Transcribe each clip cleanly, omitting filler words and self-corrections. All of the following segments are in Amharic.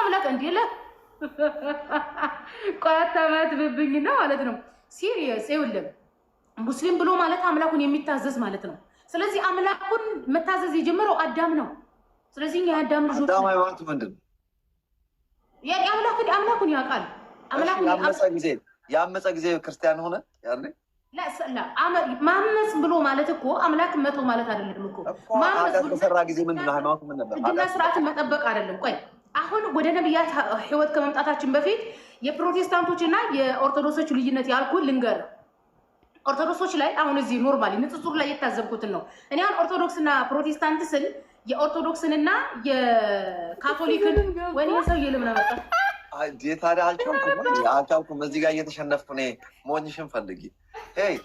አምላክ እንዲለ ቋታማት ብብኝ ነው ማለት ነው። ሲሪየስ ይውልም ሙስሊም ብሎ ማለት አምላኩን የሚታዘዝ ማለት ነው። ስለዚህ አምላኩን መታዘዝ የጀመረው አዳም ነው። ስለዚህ የአዳም ልጆች አዳም ሃይማኖት ምንድን ነው? አምላኩን ያውቃል። አምላኩን ያመፀ ጊዜ ክርስቲያን ሆነ ያኔ ማመፅ ብሎ ማለት እኮ አምላክ መቶ ማለት አይደለም እኮ። ማመፅ ብሎ ሰራ ጊዜ ምንድነው? ሃይማኖት ምን ነበር? ህግና ስርዓትን መጠበቅ አይደለም። ቆይ አሁን ወደ ነብያት ህይወት ከመምጣታችን በፊት የፕሮቴስታንቶች እና የኦርቶዶክሶች ልዩነት ያልኩ ልንገር። ኦርቶዶክሶች ላይ አሁን እዚህ ኖርማሊ ንጽጽር ላይ የታዘብኩትን ነው። እኔ አሁን ኦርቶዶክስና ፕሮቴስታንት ስል የኦርቶዶክስንና የካቶሊክን ወኔ ሰው የለምን አመጣ ታዲያ አልቻልኩም። እዚህ ጋር እየተሸነፍኩ እኔ ሞኝሽን ፈልጊ። ሄይ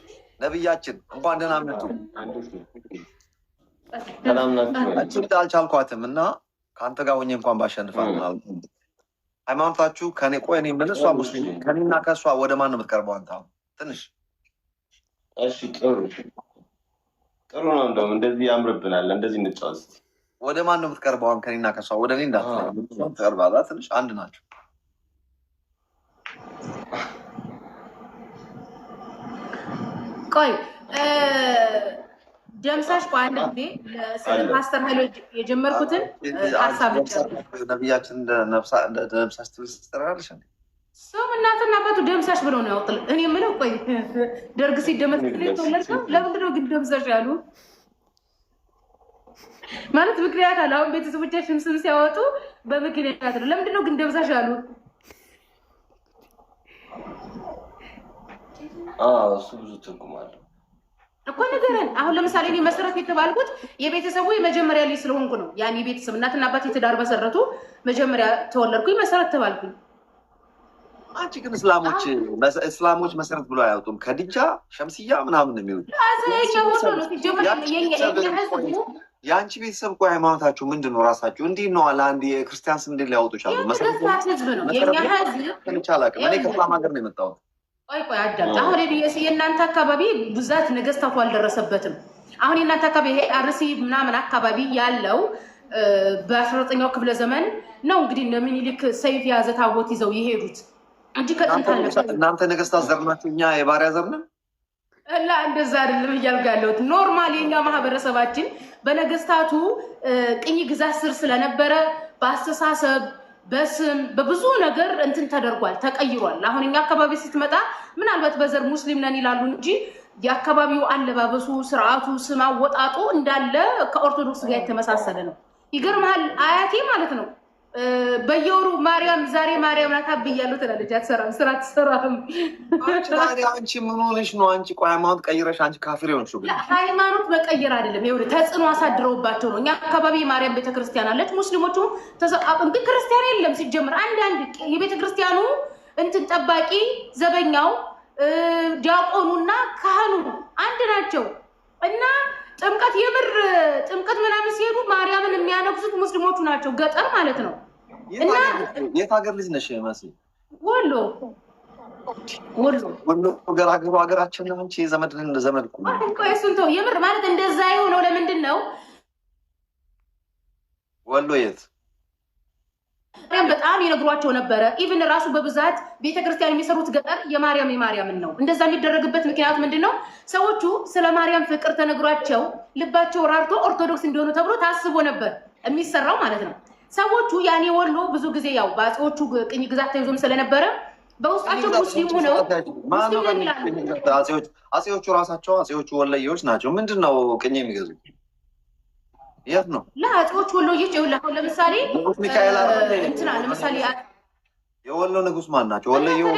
ነብያችን እንኳን ደህና መጡ። አልቻልኳትም እና ከአንተ ጋር ሆኜ እንኳን ባሸንፋል። ሃይማኖታችሁ ከኔ ቆይ እኔ የምልህ እሷ ሙስሊም ከኔና ከእሷ ወደ ማን ነው የምትቀርበው አንተ? አሁን ትንሽ እሺ፣ ጥሩ ነው። እንደውም እንደዚህ ያምርብናል። እንደዚህ እንጫወት። ወደ ማን ነው የምትቀርበው? አሁን ከኔና ከእሷ ወደ እኔ እንዳትቀርባላ። ትንሽ አንድ ናቸው። ቆይ ደምሳሽ አንድ ጊዜ ስለ ፓስተር ኃይሎ የጀመርኩትን ሀሳብ ነብያችን ደምሳሽ ትስተራለሽ እንዴ? ሰው እናትና አባቱ ደምሳሽ ብለው ነው ያወጣል። እኔ የምለው ቆይ ደርግ ሲደመጥ ተወለድከው ለምንድን ነው ግን ደምሳሽ ያሉ? ማለት ምክንያት አለ። አሁን ቤተሰቦቻችን ስም ሲያወጡ በምክንያት ነው። ለምንድን ነው ግን ደምሳሽ ያሉ? እሱ ብዙ ትርጉም አለው እኮ ነገርን። አሁን ለምሳሌ እኔ መሰረት የተባልኩት የቤተሰቡ የመጀመሪያ ልጅ ስለሆንኩ ነው። ያኔ ቤተሰብ እናትና አባት የትዳር መሰረቱ መጀመሪያ ተወለድኩኝ መሰረት ተባልኩኝ። አንቺ ግን እስላሞች መሰረት ብሎ አያወጡም። ከድጃ ሸምስያ ምናምን ነው የሚወጡ። የአንቺ ቤተሰብ እኮ ሃይማኖታችሁ ምንድን ነው? ራሳችሁ እንዲህ ነው አለ አንድ የክርስቲያን ስም እንዴት ሊያወጡ ቻሉ? መሰረት እኔ ከእስላም ሀገር ነው የመጣሁት። ቆይ አዳምጥ። አሁን የእናንተ አካባቢ ብዛት ነገስታቱ አልደረሰበትም። አሁን የእናንተ አካባቢ ይሄ አርሲ ምናምን አካባቢ ያለው በ19ኛው ክፍለ ዘመን ነው እንግዲህ እነ ምኒልክ ሰይፍ የያዘ ታቦት ይዘው የሄዱት እንጂ ከጥንት እናንተ ነገስታት ዘር ናችሁ፣ እኛ የባሪያ ዘር ነን። እንደዛ አይደለም እያልኩ ያለሁት። ኖርማል የኛ ማህበረሰባችን በነገስታቱ ቅኝ ግዛት ስር ስለነበረ በአስተሳሰብ በስም በብዙ ነገር እንትን ተደርጓል፣ ተቀይሯል። አሁን እኛ አካባቢ ስትመጣ ምናልባት በዘር ሙስሊም ነን ይላሉ እንጂ የአካባቢው አለባበሱ፣ ስርዓቱ፣ ስም አወጣጡ እንዳለ ከኦርቶዶክስ ጋር የተመሳሰለ ነው። ይገርምሃል አያቴ ማለት ነው በየወሩ ማርያም ዛሬ ማርያም ናት ብያለሁ ትላለች። አትሰራም፣ ስራ አትሰራም። አንቺ ምን ሆነሽ ነው? አንቺ ቆይ ሃይማኖት ቀይረሽ አንቺ ካፍሬ ሆንሽ። ሃይማኖት መቀየር አይደለም፣ ይኸውልህ ተጽዕኖ አሳድረውባቸው ነው። እኛ አካባቢ ማርያም ቤተክርስቲያን አለች፣ ሙስሊሞቹ ተሰቃቅን፣ ግን ክርስቲያን የለም ሲጀምር። አንዳንድ የቤተክርስቲያኑ እንትን ጠባቂ ዘበኛው ዲያቆኑና ካህኑ አንድ ናቸው እና ጥምቀት የምር ጥምቀት ምናምን ሲሄዱ ማርያምን የሚያነግሱት ሙስሊሞቹ ናቸው፣ ገጠር ማለት ነው። እና የት ሀገር ልጅ ነሽ መሲ? ወሎ ሀገራችን ነው። አንቺ ዘመድ እኮ ቆይ እሱን ተው። የምር ማለት እንደዛ የሆነው ለምንድን ነው? ወሎ የት በጣም ይነግሯቸው ነበረ። ኢቭን ራሱ በብዛት ቤተክርስቲያን የሚሰሩት ገጠር የማርያምን ነው። እንደዛ የሚደረግበት ምክንያት ምንድን ነው? ሰዎቹ ስለ ማርያም ፍቅር ተነግሯቸው ልባቸው ራርቶ ኦርቶዶክስ እንዲሆኑ ተብሎ ታስቦ ነበር የሚሰራው ማለት ነው። ሰዎቹ ያኔ ወሎ ብዙ ጊዜ ያው በአፄዎቹ ቅኝ ግዛት ተይዞም ስለነበረ በውስጣቸው ሙስሊም ሆነው አፄዎቹ ራሳቸው አፄዎቹ ወለየዎች ናቸው። ምንድን ነው ቅኝ የሚገዙ? የት ነው ለአፄዎቹ ወሎዬች? ይኸውልህ ለምሳሌ እንትና ለምሳሌ የወሎ ንጉስ ማን ናቸው? ወለየው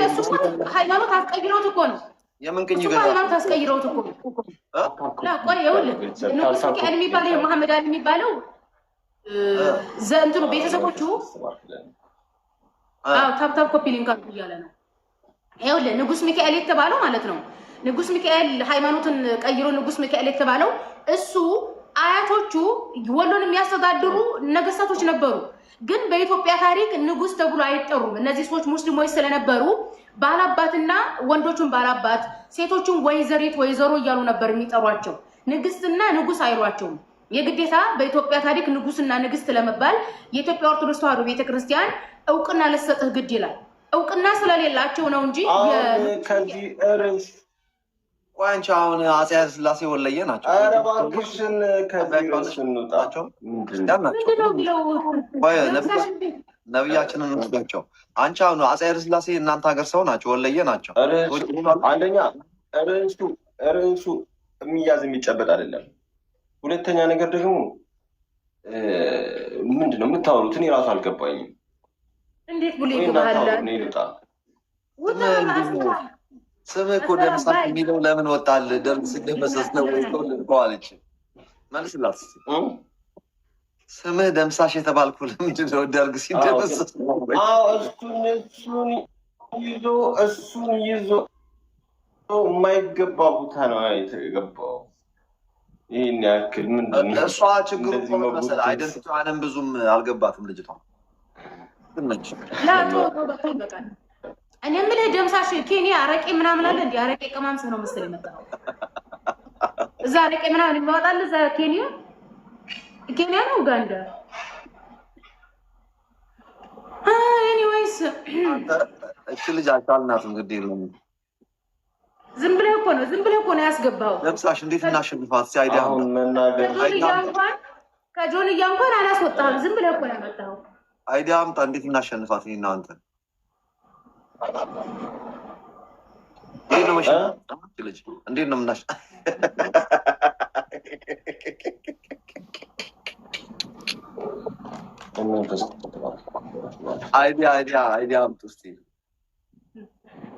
ሃይማኖት አስቀይረውት እኮ ነው። የምን ቅኝ ገዛ? ሃይማኖት አስቀይረውት እኮ ነው። ቆይ ይኸውልህ ንጉስ ሚካኤል የሚባለው መሐመድ አሊ የሚባለው እንትኑ ቤተሰቦቹ ታብታብ ኮፒ ሊንክ እያለ ነው። ይኸውልህ ንጉስ ሚካኤል የተባለው ማለት ነው። ንጉስ ሚካኤል ሃይማኖትን ቀይሮ ንጉስ ሚካኤል የተባለው እሱ አያቶቹ ወሎን የሚያስተዳድሩ ነገስታቶች ነበሩ። ግን በኢትዮጵያ ታሪክ ንጉስ ተብሎ አይጠሩም። እነዚህ ሰዎች ሙስሊሞች ስለነበሩ ባላባትና ወንዶቹን ባላባት ሴቶቹን ወይዘሪት ወይዘሮ እያሉ ነበር የሚጠሯቸው። ንግስትና ንጉስ አይሏቸውም። የግዴታ በኢትዮጵያ ታሪክ ንጉስና ንግስት ለመባል የኢትዮጵያ ኦርቶዶክስ ተዋሕዶ ቤተክርስቲያን እውቅና ልትሰጥህ ግድ ይላል። እውቅና ስለሌላቸው ነው እንጂ ከዚህ ርዕስ አንቺ አሁን አፄ ኃይለ ሥላሴ ወለየ ናቸው። ኧረ እባክሽን ከዚህ ርዕስ እንውጣቸው። ነቢያችንን እንስጋቸው። አንቺ አሁን አፄ ኃይለ ሥላሴ እናንተ ሀገር ሰው ናቸው፣ ወለየ ናቸው። አንደኛ ርዕሱ የሚያዝ የሚጨበጥ አይደለም። ሁለተኛ ነገር ደግሞ ምንድን ነው የምታወሩት? እኔ ራሱ አልገባኝም። እንዴት ብሎ ይገባል? ስምህ እኮ ደምሳሽ የሚለው ለምን ወጣል? ደርግ ሲደመሰስ ነው ወይ ተወልቀዋለች? መልስላት። ስምህ ደምሳሽ የተባልኩ ለምንድን ነው? ደርግ ሲደመሰስ ነው ወይ? እሱን ይዞ የማይገባ ቦታ ነው የተገባው። ይህን ያክል ምንድን ነው? እሷ ችግሩ መሰለህ አይደንቲቲዋንም ብዙም አልገባትም ልጅቷ። እኔ የምልህ ደምሳሽ ኬንያ አረቄ ምናምን አለ እንዲ አረቄ ቀማምሰህ ነው መሰለኝ የመጣው። እዛ አረቄ ምናምን የሚያወጣል እዛ ኬንያ ነው ኡጋንዳ። ኤኒዌይስ እቺ ልጅ አልቻልናትም። ግድ የለም ዝም ብለህ እኮ ነው ያስገባው። ደምሳሽ እንዴት እናሸንፋት? ሲያይዲያ ከጆንያ እንኳን አላስወጣህም። ዝም ብለህ እኮ ነው ያመጣኸው። አይዲያ አምጣ። እንዴት እናሸንፋት? እኔና አንተ እንዴት ነው ምናሽ? አይዲያ አምጡ እስኪ።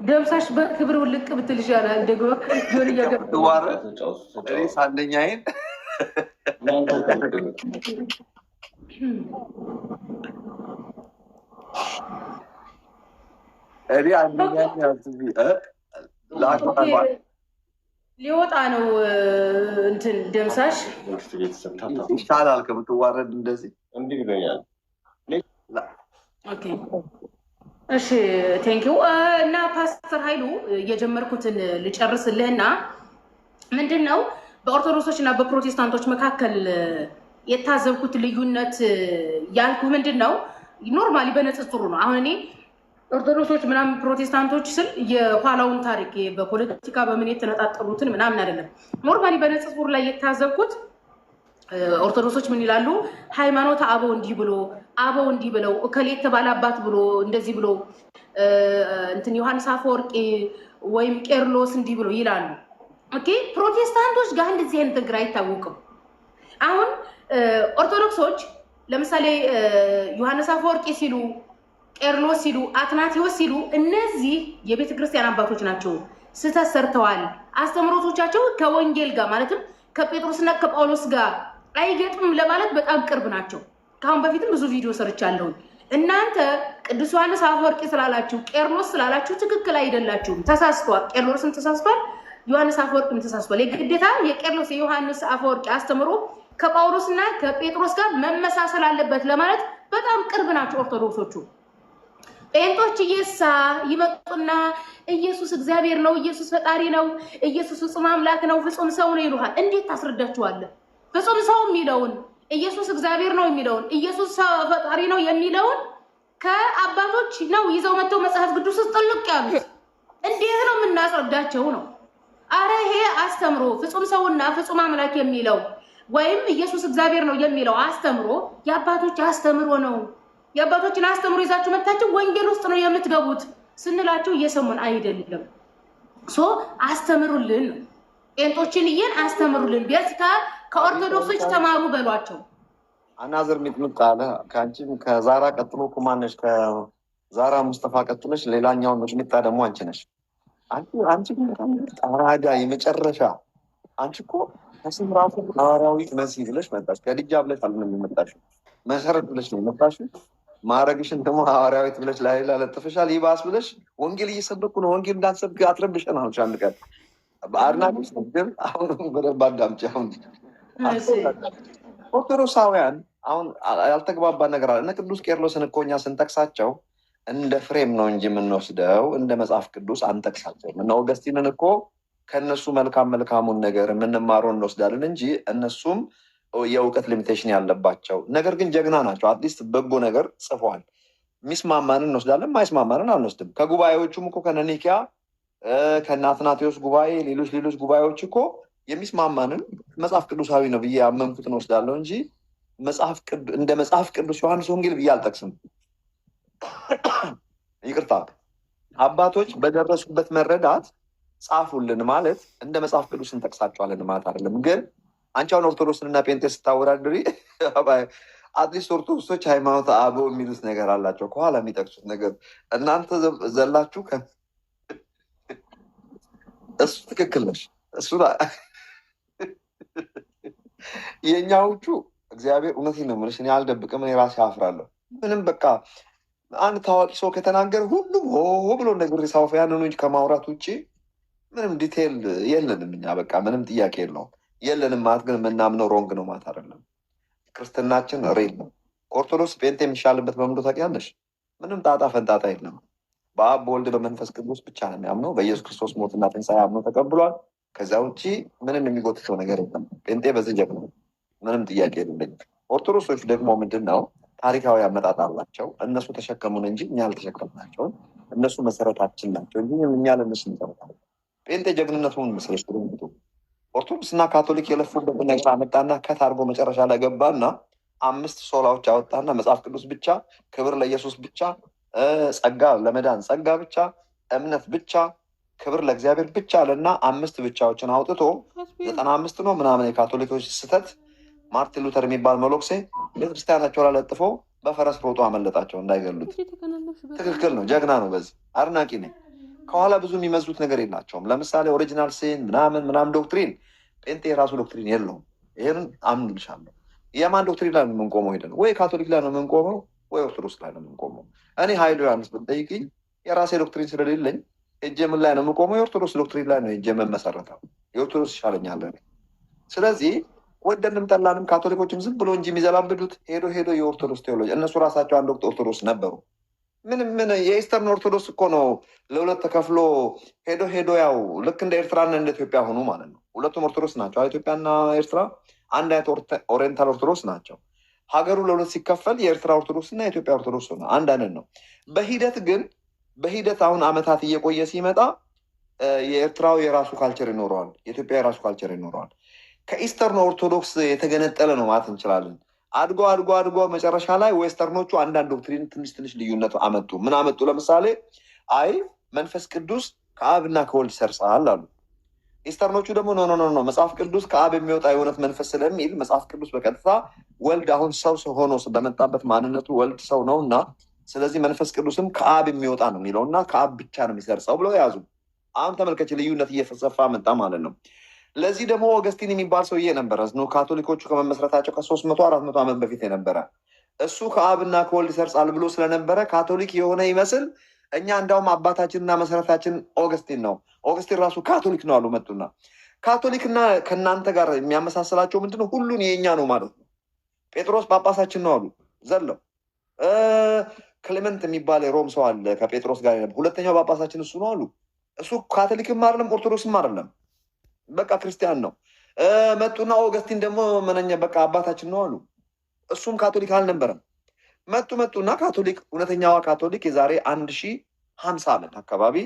ደምሳሽ በክብር ውልቅ ብትል ይሻላል። ደግሞ ጆን እያገባዋረ አንደኛዬን ሊወጣ ነው እንትን ደምሳሽ ይሻላል ከምትዋረድ እንደዚህ እንዲህ ብሎኛል። እሺ ቴንኪው። እና ፓስተር ኃይሉ የጀመርኩትን ልጨርስልህና ምንድን ነው በኦርቶዶክሶች እና በፕሮቴስታንቶች መካከል የታዘብኩት ልዩነት ያልኩ ምንድን ነው ኖርማሊ በንጽጽሩ ነው። አሁን እኔ ኦርቶዶክሶች ምናምን ፕሮቴስታንቶች ስል የኋላውን ታሪክ በፖለቲካ በምን የተነጣጠሉትን ምናምን አይደለም። ኖርማሊ በንጽጽሩ ላይ የታዘብኩት ኦርቶዶክሶች ምን ይላሉ? ሃይማኖት አበው እንዲህ ብሎ አበው እንዲህ ብለው እከሌ የተባለ አባት ብሎ እንደዚህ ብሎ እንትን ዮሐንስ አፈወርቂ ወይም ቄርሎስ እንዲህ ብሎ ይላሉ። ኦኬ ፕሮቴስታንቶች ጋር እንደዚህ አይነት ነገር አይታወቅም። አሁን ኦርቶዶክሶች ለምሳሌ ዮሐንስ አፈወርቂ ሲሉ፣ ቄርሎስ ሲሉ፣ አትናቴዎስ ሲሉ እነዚህ የቤተ ክርስቲያን አባቶች ናቸው። ስህተት ሰርተዋል። አስተምሮቶቻቸው ከወንጌል ጋር ማለትም ከጴጥሮስና ከጳውሎስ ጋር አይገጥምም ለማለት በጣም ቅርብ ናቸው። ከአሁን በፊትም ብዙ ቪዲዮ ሰርቻለሁ። እናንተ ቅዱስ ዮሐንስ አፈወርቂ ስላላችሁ ቄርሎስ ስላላችሁ ትክክል አይደላችሁም። ተሳስቷል። ቄርሎስም ተሳስቷል፣ ዮሐንስ አፈወርቂም ተሳስቷል። የግዴታ የቄርሎስ የዮሐንስ አፈወርቂ አስተምሮ ከጳውሎስና ከጴጥሮስ ጋር መመሳሰል አለበት ለማለት በጣም ቅርብ ናቸው ኦርቶዶክሶቹ። ጴንጦች ይመጡና ኢየሱስ እግዚአብሔር ነው፣ ኢየሱስ ፈጣሪ ነው፣ ኢየሱስ ፍጹም አምላክ ነው፣ ፍጹም ሰው ነው ይሉሃል። እንዴት ታስረዳችኋለህ? ፍጹም ሰው የሚለውን ኢየሱስ እግዚአብሔር ነው የሚለውን ኢየሱስ ፈጣሪ ነው የሚለውን ከአባቶች ነው ይዘው መጥተው መጽሐፍ ቅዱስ ውስጥ ጥልቅ ያሉት። እንዴት ነው የምናስረዳቸው ነው? አረ ይሄ አስተምሮ ፍጹም ሰውና ፍጹም አምላክ የሚለው ወይም ኢየሱስ እግዚአብሔር ነው የሚለው አስተምሮ የአባቶች አስተምሮ ነው። የአባቶችን አስተምሮ ይዛችሁ መታችሁ ወንጌል ውስጥ ነው የምትገቡት ስንላችሁ እየሰሙን አይደለም። አስተምሩልን ነው። ጴንጦችን አስተምሩልን። ቢያንስ ከኦርቶዶክሶች ተማሩ በሏቸው። አናዘር ሚጥምጣ አለ። ከአንቺም ከዛራ ቀጥሎ ኩማነሽ፣ ከዛራ ሙስጠፋ ቀጥለሽ ሌላኛውን ሚጥምጣ ደግሞ አንቺ ነሽ። አንቺ ጣራዳ የመጨረሻ አንቺ እኮ ከስም ራሱ ሐዋርያዊት መሲህ ብለሽ መጣሽ። ከልጃ ብለሽ አልምን የመጣሽው መሰረት ብለሽ ነው የመጣሽው። ማዕረግሽን ደግሞ ሐዋርያዊት ብለሽ ላይ ለጥፈሻል። ይባስ ብለሽ ወንጌል እየሰበኩ ነው። ወንጌል እንዳትሰብክ አትረብሸን። አሁን አንድ ቀን በአድናቂሽ ግን አሁን በደንብ አዳምጪ። አሁን ኦርቶዶክሳውያን አሁን ያልተግባባ ነገር አለ። እነ ቅዱስ ቄርሎስን እኮ እኛ ስንጠቅሳቸው እንደ ፍሬም ነው እንጂ የምንወስደው እንደ መጽሐፍ ቅዱስ አንጠቅሳቸው። እነ ኦገስቲንን እኮ ከእነሱ መልካሙን ነገር የምንማረው እንወስዳለን እንጂ እነሱም የእውቀት ሊሚቴሽን ያለባቸው ነገር ግን ጀግና ናቸው። አትሊስት በጎ ነገር ጽፏል። የሚስማማንን እንወስዳለን፣ ማይስማማንን አንወስድም። ከጉባኤዎቹም እኮ ከነኒኪያ ከነ አትናቴዎስ ጉባኤ ሌሎች ጉባኤዎች እኮ የሚስማማንን መጽሐፍ ቅዱሳዊ ነው ብዬ ያመንኩትን ወስዳለሁ እንጂ እንደ መጽሐፍ ቅዱስ ዮሐንስ ወንጌል ብዬ አልጠቅስም። ይቅርታ አባቶች በደረሱበት መረዳት ጻፉልን ማለት እንደ መጽሐፍ ቅዱስ እንጠቅሳቸዋለን ማለት አይደለም። ግን አንቺ አሁን ኦርቶዶክስንና ጴንጤ ስታወዳድሪ አትሊስት ኦርቶዶክሶች ሃይማኖት አበው የሚሉት ነገር አላቸው፣ ከኋላ የሚጠቅሱት ነገር እናንተ ዘላችሁ እሱ ትክክል ነሽ። እሱ የእኛዎቹ እግዚአብሔር እውነቴን ነው የምልሽ፣ እኔ አልደብቅም፣ እኔ ራሴ አፍራለሁ። ምንም በቃ አንድ ታዋቂ ሰው ከተናገር ሁሉም ሆ ብሎ ነገር ሳውፍ ያንኑ እንጂ ከማውራት ውጭ ምንም ዲቴይል የለንም። እኛ በቃ ምንም ጥያቄ የለውም። የለንም ማለት ግን የምናምነው ሮንግ ነው ማለት አይደለም። ክርስትናችን ሬል ነው። ኦርቶዶክስ ጴንጤ የሚሻልበት በምንዶ ታውቂያለሽ? ምንም ጣጣ ፈንጣጣ የለም። በአብ በወልድ በመንፈስ ቅዱስ ብቻ ነው የሚያምነው። በኢየሱስ ክርስቶስ ሞትና ትንሣኤ አምኖ ተቀብሏል። ከዚያ ውጭ ምንም የሚጎትተው ነገር የለም። ጴንጤ በዚህ ጀግኖ ምንም ጥያቄ የለኝ። ኦርቶዶክሶች ደግሞ ምንድን ነው ታሪካዊ አመጣጥ አላቸው። እነሱ ተሸከሙን እንጂ እኛ አልተሸከምናቸውም። እነሱ መሰረታችን ናቸው እንጂ እኛ ለእነሱ እንጠብቃለን። ጴንጤ ጀግንነቱን መስለሽ ትሩምቱ ኦርቶዶክስ እና ካቶሊክ የለፉበት ነገር አመጣና ከት አድርጎ መጨረሻ ላይ ገባና 5 ሶላዎች አወጣና መጽሐፍ ቅዱስ ብቻ፣ ክብር ለኢየሱስ ብቻ፣ ጸጋ ለመዳን ጸጋ ብቻ፣ እምነት ብቻ፣ ክብር ለእግዚአብሔር ብቻ አለና 5 ብቻዎችን አውጥቶ 95 ነው ምናምን የካቶሊኮች ስህተት ማርቲን ሉተር የሚባል መሎክሴ ቤተክርስቲያናቸው ላይ ለጥፎ በፈረስ ሮጦ አመለጣቸው እንዳይገሉት። ትክክል ነው፣ ጀግና ነው። በዚህ አድናቂ ነኝ። ከኋላ ብዙ የሚመዙት ነገር የላቸውም። ለምሳሌ ኦሪጂናል ሲን ምናምን ዶክትሪን ጴንጤ የራሱ ዶክትሪን የለውም። ይህን አምንልሻለሁ። የማን ዶክትሪን ላይ ነው የምንቆመው? ሄደን ወይ ካቶሊክ ላይ ነው የምንቆመው ወይ ኦርቶዶክስ ላይ ነው የምንቆመው። እኔ ኃይሉ ዮሐንስ ብትጠይቅኝ የራሴ ዶክትሪን ስለሌለኝ ሄጄ ምን ላይ ነው የምቆመው? የኦርቶዶክስ ዶክትሪን ላይ ነው ሄጄ የምመሰረተው። የኦርቶዶክስ ይሻለኛል። ስለዚህ ወደንም ጠላንም ካቶሊኮችም ዝም ብሎ እንጂ የሚዘላብዱት ሄዶ የኦርቶዶክስ ቴዎሎጂ እነሱ ራሳቸው አንድ ወቅት ኦርቶዶክስ ነበሩ። ምን የኢስተርን ኦርቶዶክስ እኮ ነው ለሁለት ተከፍሎ ሄዶ ያው ልክ እንደ ኤርትራና እንደ ኢትዮጵያ ሆኑ ማለት ነው። ሁለቱም ኦርቶዶክስ ናቸው። ኢትዮጵያና ኤርትራ አንድ አይነት ኦሪየንታል ኦርቶዶክስ ናቸው። ሀገሩ ለሁለት ሲከፈል የኤርትራ ኦርቶዶክስ እና የኢትዮጵያ ኦርቶዶክስ ሆነ አንድ አይነት ነው። በሂደት አሁን አመታት እየቆየ ሲመጣ የኤርትራው የራሱ ካልቸር ይኖረዋል፣ የኢትዮጵያ የራሱ ካልቸር ይኖረዋል። ከኢስተርን ኦርቶዶክስ የተገነጠለ ነው ማለት እንችላለን። አድጎ መጨረሻ ላይ ዌስተርኖቹ አንዳንድ ዶክትሪን ትንሽ ልዩነት አመጡ። ምን አመጡ? ለምሳሌ አይ መንፈስ ቅዱስ ከአብና ከወልድ ይሰርጻል አሉ። ኢስተርኖቹ ደግሞ ኖ መጽሐፍ ቅዱስ ከአብ የሚወጣ የእውነት መንፈስ ስለሚል መጽሐፍ ቅዱስ በቀጥታ ወልድ አሁን ሰው ሆኖ በመጣበት ማንነቱ ወልድ ሰው ነው እና ስለዚህ መንፈስ ቅዱስም ከአብ የሚወጣ ነው የሚለው እና ከአብ ብቻ ነው የሚሰርጸው ብለው ያዙ። አሁን ተመልከች፣ ልዩነት እየሰፋ መጣ ማለት ነው። ለዚህ ደግሞ ኦገስቲን የሚባል ሰውዬ ነበረ ካቶሊኮቹ ከመመስረታቸው ከ300-400 ዓመት በፊት የነበረ እሱ ከአብና ከወልድ ይሰርጻል ብሎ ስለነበረ ካቶሊክ የሆነ ይመስል እኛ እንዳውም አባታችንና መሰረታችን ኦገስቲን ነው። ኦገስቲን ራሱ ካቶሊክ ነው አሉ። መጡና ካቶሊክና ከእናንተ ጋር የሚያመሳስላቸው ምንድነው? ሁሉን የኛ ነው ማለት ነው። ጴጥሮስ ጳጳሳችን ነው አሉ ዘለው። ክሌመንት የሚባል የሮም ሰው አለ ከጴጥሮስ ጋር ሁለተኛው ጳጳሳችን እሱ ነው አሉ። እሱ ካቶሊክም አይደለም ኦርቶዶክስም አይደለም፣ በቃ ክርስቲያን ነው። መጡና ኦገስቲን ደግሞ መነኛ በቃ አባታችን ነው አሉ። እሱም ካቶሊክ አልነበረም። መጡና ካቶሊክ እውነተኛዋ ካቶሊክ የዛሬ 1050 ዓመት አካባቢ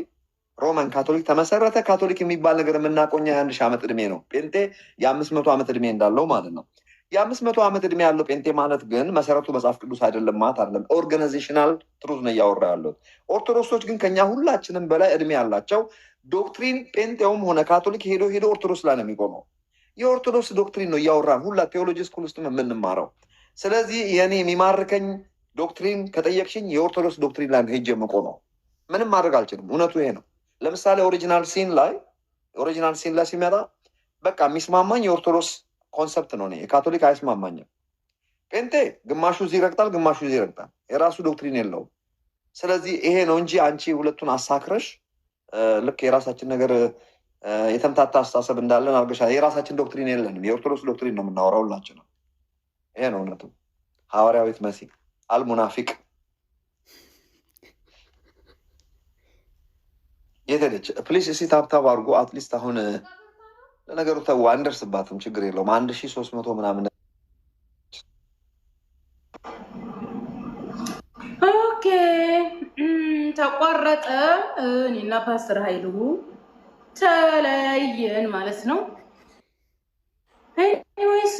ሮማን ካቶሊክ ተመሰረተ። ካቶሊክ የሚባል ነገር የምናቆኛ የ1000 ዓመት ዕድሜ ነው። ጴንጤ የ500 ዓመት ዕድሜ እንዳለው ማለት ነው። የ500 ዓመት ዕድሜ ያለው ጴንጤ ማለት ግን መሰረቱ መጽሐፍ ቅዱስ አይደለም ማለት አይደለም። ኦርጋናይዜሽናል ትሩዝ ነው እያወራ ያለው። ኦርቶዶክሶች ግን ከኛ ሁላችንም በላይ ዕድሜ ያላቸው ዶክትሪን ጴንጤውም ሆነ ካቶሊክ ሄዶ ኦርቶዶክስ ላይ ነው የሚቆመው። የኦርቶዶክስ ዶክትሪን ነው እያወራን ሁላ ቴዎሎጂ ስኩል ውስጥ የምንማረው። ስለዚህ የኔ የሚማርከኝ ዶክትሪን ከጠየቅሽኝ የኦርቶዶክስ ዶክትሪን ላይ ሄጄ የምቆመው ምንም ማድረግ አልችልም። እውነቱ ይሄ ነው። ለምሳሌ ኦሪጂናል ሲን ላይ ሲመጣ በቃ የሚስማማኝ የኦርቶዶክስ ኮንሰፕት ነው። የካቶሊክ አይስማማኝም። ጴንጤ ግማሹ እዚህ ይረግጣል፣ ግማሹ እዚህ ይረግጣል። የራሱ ዶክትሪን የለውም። ስለዚህ ይሄ ነው እንጂ አንቺ ሁለቱን አሳክረሽ ልክ የራሳችን ነገር የተምታታ አስተሳሰብ እንዳለን አርገሻ። የራሳችን ዶክትሪን የለንም። የኦርቶዶክስ ዶክትሪን ነው የምናወራው ሁላችንም። ይሄ ነው እውነቱ። ሐዋርያዊት መሲ አልሙናፊቅ የት ሄደች? ፕሊስ እስኪ ታብታብ አድርጎ አትሊስት አሁን ለነገሩ ተው አንደርስባትም፣ ችግር የለውም። 1300 ምናምን ተቋረጠ። እኔና ፓስተር ኃይሉ ተለያየን ማለት ነው። ኤኒዌይስ